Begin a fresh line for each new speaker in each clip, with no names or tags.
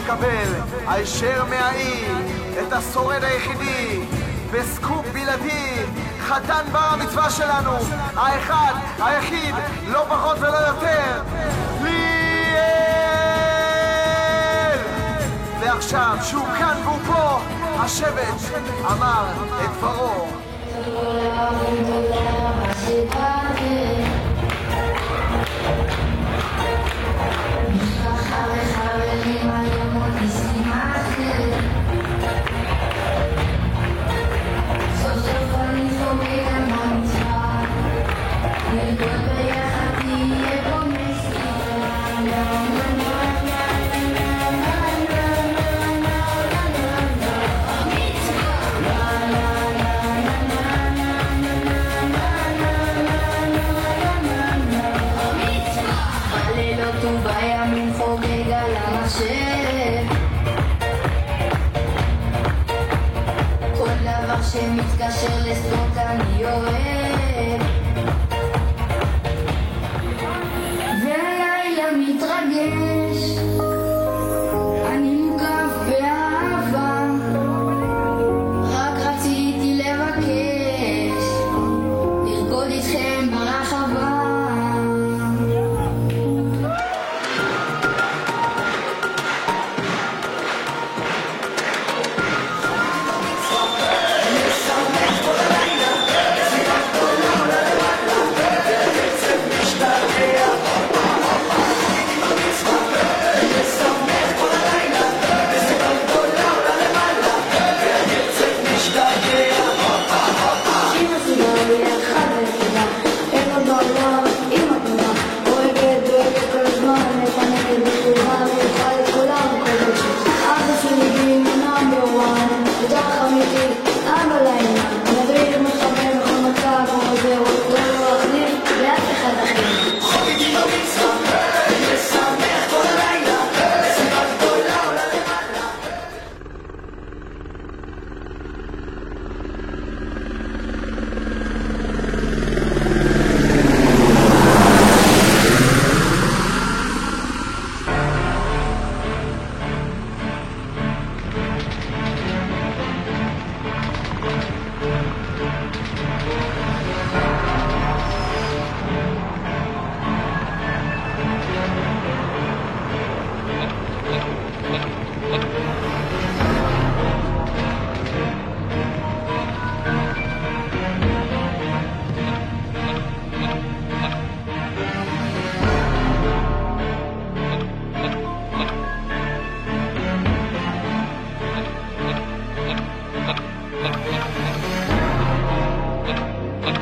מקבל הישר מהאי את השורד היחידי בסקופ בלעדי, חתן בר המצווה שלנו, האחד, היחיד, לא פחות ולא יותר, ליאל! ועכשיו, שהוא כאן והוא פה, השבט אמר את דברו.
בימים חוגג על המחשב, כל דבר שמתקשר לספורט אני אוהב, והלילה מתרגש, אני מוקף באהבה, רק רציתי לבקש לרקוד איתכם ברחבה.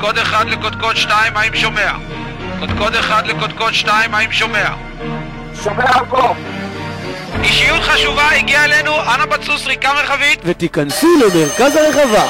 קודקוד 1 לקודקוד 2, האם שומע? קודקוד 1 לקודקוד 2, האם שומע?
שומע פה.
אישיות חשובה הגיעה אלינו, אנא בצוס ריקה מרחבית
ותיכנסו למרכז הרחבה.